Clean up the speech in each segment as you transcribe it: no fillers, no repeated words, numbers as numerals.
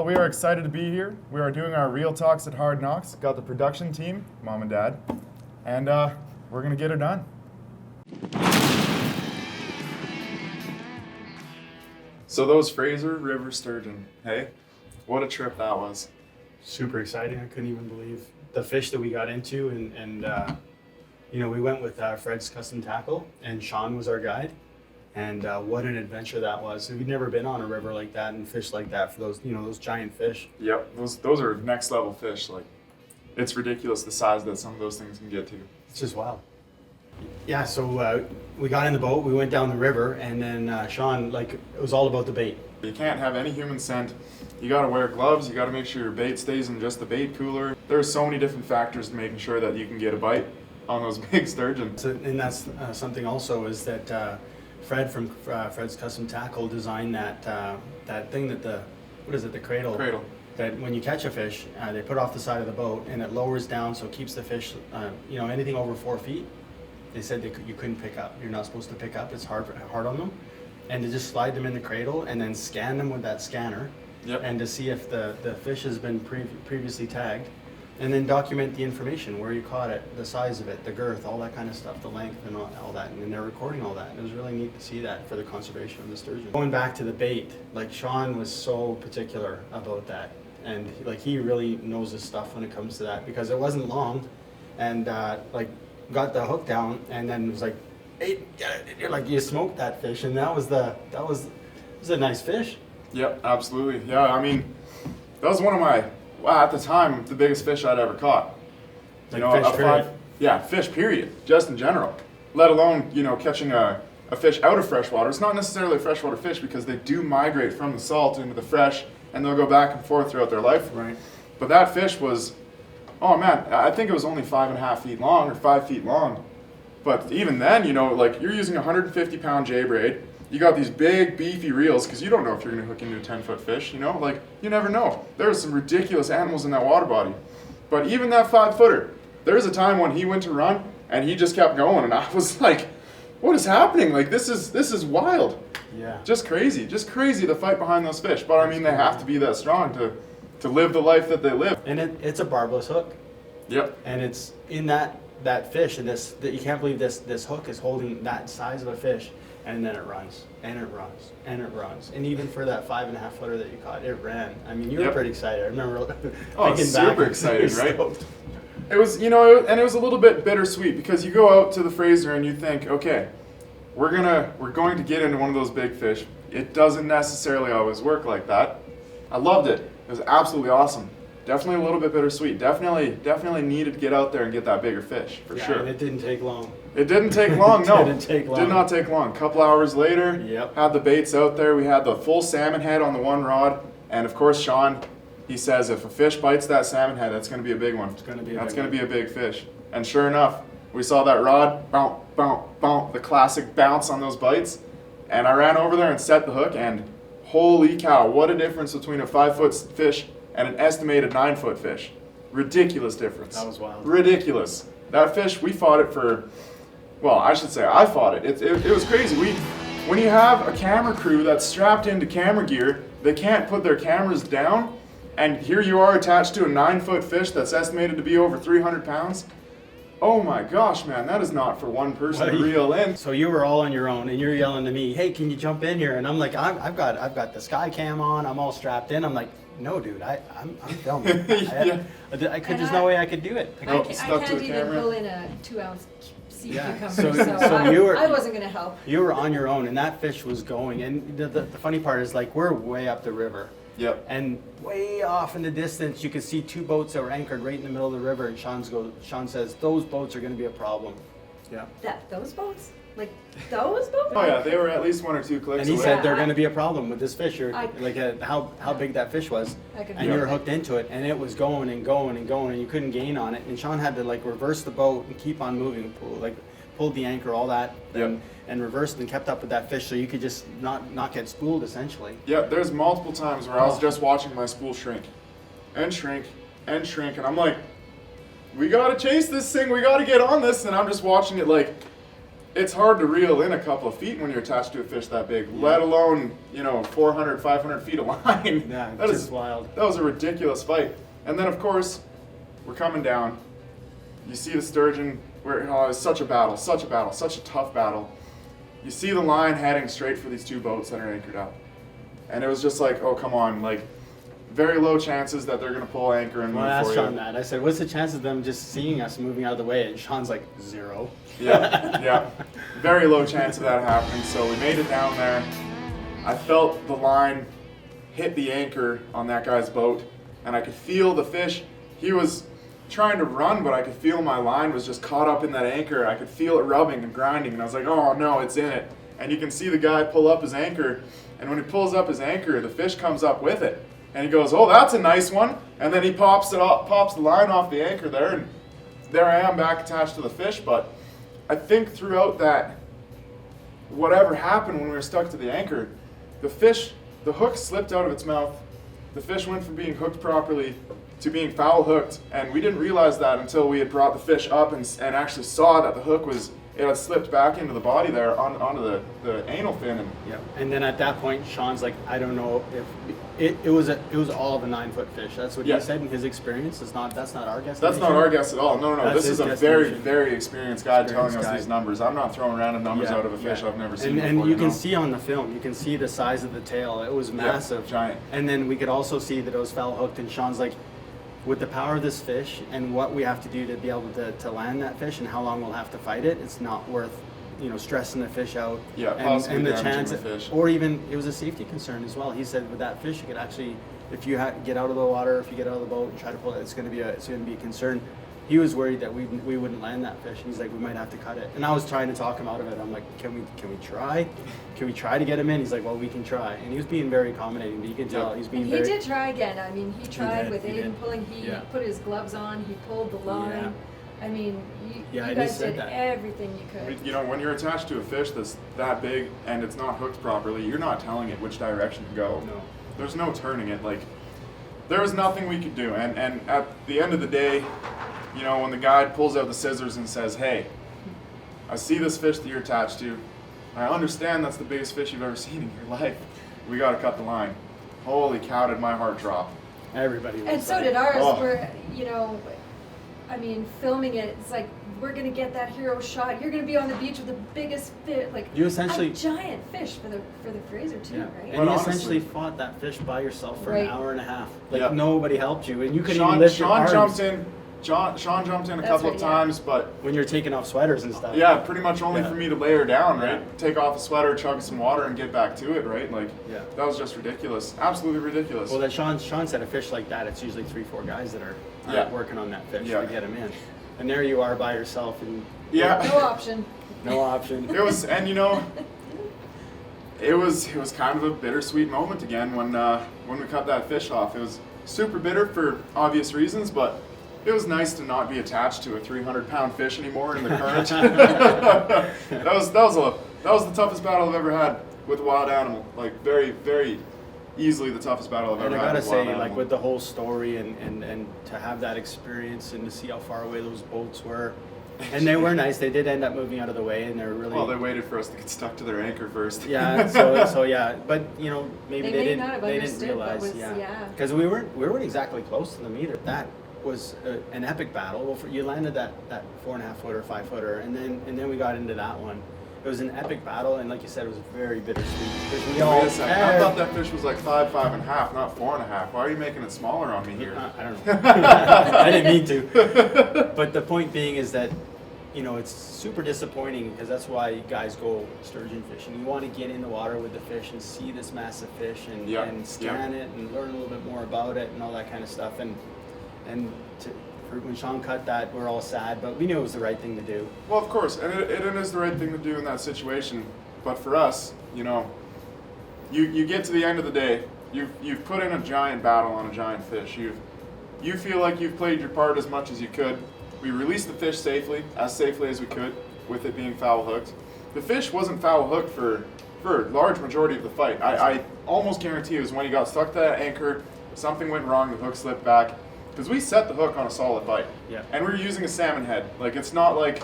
Well, we are excited to be here. We are doing our real talks at Hard Knox. Got the production team, Mom and Dad, and we're gonna get her done. So those Fraser River sturgeon, hey, what a trip that was. Super exciting. I couldn't even believe the fish that we got into, and we went with Fred's Custom Tackle, and Sean was our guide. And what an adventure that was. We'd never been on a river like that and fished like that for those giant fish. Yep, those are next level fish. Like, it's ridiculous the size that some of those things can get to. It's just wild. Yeah, so we got in the boat, we went down the river, and then Sean, it was all about the bait. You can't have any human scent. You gotta wear gloves, you gotta make sure your bait stays in just the bait cooler. There's so many different factors to making sure that you can get a bite on those big sturgeon. So, and that's something also is that Fred from Fred's Custom Tackle designed that thing that the cradle. Cradle. That when you catch a fish, they put off the side of the boat and it lowers down, so it keeps the fish, anything over 4 feet. They said you couldn't pick up. You're not supposed to pick up. It's hard on them, and to just slide them in the cradle and then scan them with that scanner, Yep. and to see if the fish has been previously tagged. And then document the information, where you caught it, the size of it, the girth, all that kind of stuff, the length and all that. And then they're recording all that. And it was really neat to see that for the conservation of the sturgeon. Going back to the bait, Sean was so particular about that. And he really knows his stuff when it comes to that, because it wasn't long, and got the hook down, and then it was like, hey, you smoked that fish, and that was a nice fish. Yep, absolutely. Yeah, I mean, that was one of my, at the time, the biggest fish I'd ever caught. Fish period. Fish period, just in general. Let alone, catching a fish out of freshwater. It's not necessarily a freshwater fish, because they do migrate from the salt into the fresh, and they'll go back and forth throughout their life. Right. But that fish was, oh man, I think it was only 5.5 feet long or 5 feet long. But even then, you're using a 150-pound J braid. You got these big, beefy reels, because you don't know if you're going to hook into a 10-foot fish, you never know. There's some ridiculous animals in that water body. But even that 5-footer, there's a time when he went to run, and he just kept going, and I was like, what is happening? This is wild. Yeah. Just crazy the fight behind those fish. But I mean, they have to be that strong to live the life that they live. And it's a barbless hook. Yep. And it's in that fish, and that you can't believe this hook is holding that size of a fish, and then it runs, and it runs, and it runs. And even for that 5.5 footer that you caught, it ran. I mean, you were pretty excited. I remember thinking super back, excited, right? Stoked. It was, and it was a little bit bittersweet, because you go out to the Fraser and you think, okay, we're going to get into one of those big fish. It doesn't necessarily always work like that. I loved it. It was absolutely awesome. Definitely a little bit bittersweet. Definitely needed to get out there and get that bigger fish, for sure. And it didn't take long. It didn't take long, no. It didn't take long. Did not take long. A couple hours later, Yep. Had the baits out there. We had the full salmon head on the one rod. And of course, Sean, he says if a fish bites that salmon head, that's going to be a big one. That's going to be a big fish. And sure enough, we saw that rod, bounce, bounce, bounce, the classic bounce on those bites. And I ran over there and set the hook, and holy cow, what a difference between a 5-foot fish and an estimated 9-foot fish. Ridiculous difference. That was wild. Ridiculous. That fish, we fought it for, well, I should say I fought it. It was crazy. When you have a camera crew that's strapped into camera gear, they can't put their cameras down, and here you are attached to a 9-foot fish that's estimated to be over 300 pounds. Oh my gosh, man, that is not for one person to reel in. So you were all on your own, and you're yelling to me, "Hey, can you jump in here?" And I'm like, "I've got the sky cam on. I'm all strapped in." I'm like, "No, dude, I'm filming. There's no way I could do it." I can't even pull in a 2-ounce sea cucumber, so I wasn't going to help. You were on your own, and that fish was going. And the funny part is, we're way up the river. Yep. And way off in the distance, you could see 2 boats that were anchored right in the middle of the river. And Sean says, "Those boats are going to be a problem." Yeah. Those boats? Those boats? Oh yeah, they were at least 1 or 2 clicks And he away. said they're going to be a problem with this fish, or how big that fish was, and you were hooked into it, and it was going and going and going, and you couldn't gain on it. And Sean had to reverse the boat and keep on moving, pulled the anchor, all that, and reversed and kept up with that fish, so you could just not get spooled essentially. Yeah, there's multiple times where I was just watching my spool shrink, and shrink, and shrink, and I'm like, we gotta chase this thing, we gotta get on this, and I'm just watching it it's hard to reel in a couple of feet when you're attached to a fish that big, let alone, 400, 500 feet of line. Yeah, That just is wild. That was a ridiculous fight. And then, of course, we're coming down. You see the sturgeon, it was such a battle, such a tough battle. You see the line heading straight for these two boats that are anchored up. And it was just like, oh, come on, like, very low chances that they're going to pull anchor and move Well, I asked for Sean you. that. I said, what's the chance of them just seeing us moving out of the way? And Sean's like, 0. Yeah. Very low chance of that happening. So we made it down there. I felt the line hit the anchor on that guy's boat, and I could feel the fish. He was trying to run, but I could feel my line was just caught up in that anchor. I could feel it rubbing and grinding, and I was like, oh no, it's in it. And you can see the guy pull up his anchor, and when he pulls up his anchor, the fish comes up with it. And he goes, oh, that's a nice one. And then he pops the line off the anchor there, and there I am back attached to the fish. But I think throughout that, whatever happened when we were stuck to the anchor, the hook slipped out of its mouth. The fish went from being hooked properly to being foul hooked, and we didn't realize that until we had brought the fish up and actually saw that the hook had slipped back into the body there onto the anal fin. And Yeah. And then at that point, Sean's like, I don't know if it was all of a 9-foot fish. That's what Yeah. he said in his experience. That's not our guess. that's not our guess at all. No. That's This his is a very, guesstimation. very experienced guy telling us Experienced these guy. numbers. I'm not throwing random numbers out of a fish I've never seen and before. you can see on the film, you can see the size of the tail. It was massive. Giant. And then we could also see that it was foul hooked, and Sean's like, with the power of this fish and what we have to do to be able to land that fish and how long we'll have to fight it, it's not worth stressing the fish out. Yeah, possibly and the damaging chance the fish. or even it was a safety concern as well. He said with that fish, you could actually, if you get out of the water, if you get out of the boat and try to pull it, it's going to be a concern. He was worried that we wouldn't land that fish. He's like, we might have to cut it. And I was trying to talk him out of it. I'm like, can we try? Can we try to get him in? He's like, well, we can try. And he was being very accommodating, but you can tell he's being He very. did try again. I mean, he tried did, with he Aiden did. pulling. He Yeah. put his gloves on. He pulled the line. Yeah. I mean, you I guys just said did that. everything you could. When you're attached to a fish that's that big and it's not hooked properly, you're not telling it which direction to go. No. There's no turning it. Like, there was nothing we could do. And at the end of the day, when the guide pulls out the scissors and says, hey, I see this fish that you're attached to. I understand that's the biggest fish you've ever seen in your life. We got to cut the line. Holy cow, did my heart drop. Everybody was And so like, did ours. Oh. We're, filming it. It's like we're gonna get that hero shot. You're gonna be on the beach with the biggest fish, like You essentially- a giant fish for the Fraser too, Yeah. right? And But you honestly- essentially fought that fish by yourself for Right. an hour and a half. Like Yeah. nobody helped you, and you couldn't Sean even lift your arms jumped in. Sean jumped in a That's couple right, of yeah. times, but when you're taking off sweaters and stuff. yeah, pretty much only Yeah. for me to lay her down, right? Yeah. Take off a sweater, chug some water, and get back to it, right? Like, Yeah. that was just ridiculous. Absolutely ridiculous. Well, that Sean said a fish like that, it's usually 3-4 guys that are Yeah. working on that fish Yeah. to get him in, and there you are by yourself and yeah. No option. no option. It was, and it was kind of a bittersweet moment again when we cut that fish off. It was super bitter for obvious reasons, but it was nice to not be attached to a 300-pound fish anymore in the current. that was the toughest battle I've ever had with a wild animal. Like, very, very easily the toughest battle I've And ever I had gotta with a wild say, animal. like with the whole story and to have that experience and to see how far away those boats were, and they were nice. They did end up moving out of the way, and they were really. Well, they waited for us to get stuck to their anchor first. Yeah, so yeah, but maybe They may didn't not have they didn't understood what realize, was- yeah, yeah. because we weren't exactly close to them either. That was an epic battle. Well, you landed that 4.5 footer, 5 footer, and then we got into that one. It was an epic battle, and like you said, it was very bittersweet because we all. Wait a second. I thought that fish was like 5.5, not 4.5. Why are you making it smaller on me here? I don't know. I didn't mean to. But the point being is that, it's super disappointing because that's why guys go sturgeon fishing. You want to get in the water with the fish and see this massive fish and, Yeah, and scan it and learn a little bit more about it and all that kind of stuff. And when Sean cut that, we're all sad, but we knew it was the right thing to do. Well, of course, and it is the right thing to do in that situation. But for us, you get to the end of the day, you've put in a giant battle on a giant fish. You feel like you've played your part as much as you could. We released the fish safely as we could, with it being foul hooked. The fish wasn't foul hooked for a large majority of the fight. I almost guarantee it was when he got stuck to that anchor, something went wrong, the hook slipped back. Because we set the hook on a solid bite, Yeah. and we were using a salmon head. Like, it's not like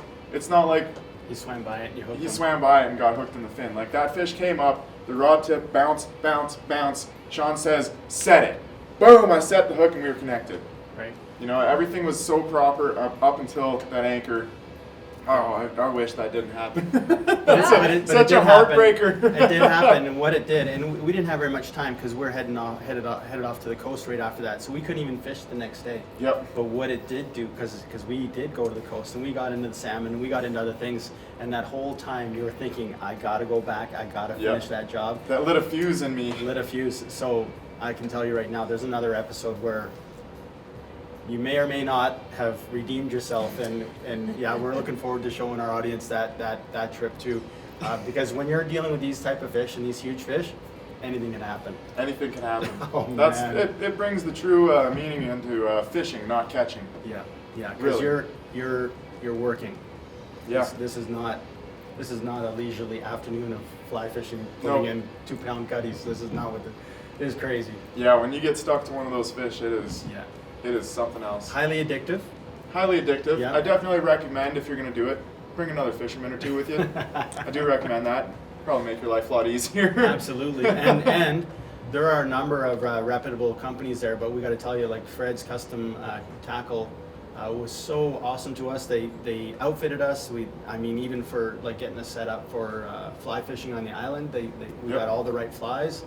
You swam by it and you hooked He him. swam by it and got hooked in the fin. Like that fish came up, the rod tip bounce, bounce, bounce. Sean says, set it. Boom, I set the hook and we were connected. Right. You know, everything was so proper up until that anchor. Oh, I wish that didn't happen. That's such a heartbreaker. It did happen, and what it did, and we didn't have very much time because we're headed off to the coast right after that, so we couldn't even fish the next day. Yep. But what it did do, because we did go to the coast and we got into the salmon, and we got into other things, and that whole time you were thinking, I gotta go back, I gotta finish that job. That lit a fuse in me. Lit a fuse. So I can tell you right now, there's another episode where you may or may not have redeemed yourself, and yeah, we're looking forward to showing our audience that trip too, because when you're dealing with these type of fish and these huge fish, anything can happen. Anything can happen. Oh, That's man. it brings the true meaning into fishing, not catching. Yeah, because Really. you're working. Yeah. This is not a leisurely afternoon of fly fishing, putting in 2-pound cutties. This is not what it is. Crazy. Yeah, when you get stuck to one of those fish, it is. Yeah. It is something else. Highly addictive. Highly addictive. Yeah. I definitely recommend if you're going to do it, bring another fisherman or two with you. I do recommend that. Probably make your life a lot easier. Absolutely. And there are a number of reputable companies there, but we got to tell you, like Fred's Custom Tackle was so awesome to us. They outfitted us. Even for like getting us set up for fly fishing on the island, we got all the right flies.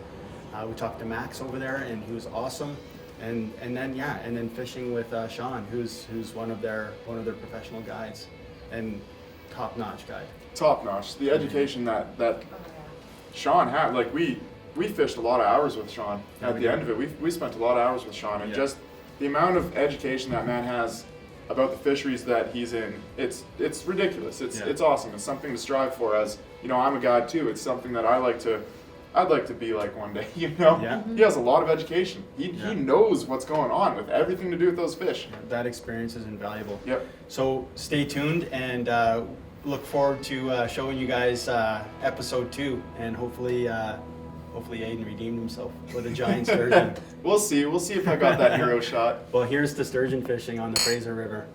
We talked to Max over there, and he was awesome. And then fishing with Sean, who's one of their professional guides, and top-notch guide. Top notch. The education that Sean had, like we fished a lot of hours with Sean. Yeah, At we the did. end of it, we spent a lot of hours with Sean, and Yeah. just the amount of education that man has about the fisheries that he's in, it's ridiculous. It's awesome. It's something to strive for. As you know, I'm a guide too. It's something that I'd like to be like one day, you know? Yeah. He has a lot of education. He Yeah. knows what's going on with everything to do with those fish. That experience is invaluable. Yep. So stay tuned and look forward to showing you guys episode 2, and hopefully Aiden redeemed himself with a giant sturgeon. We'll see. We'll see if I got that hero shot. Well, here's the sturgeon fishing on the Fraser River.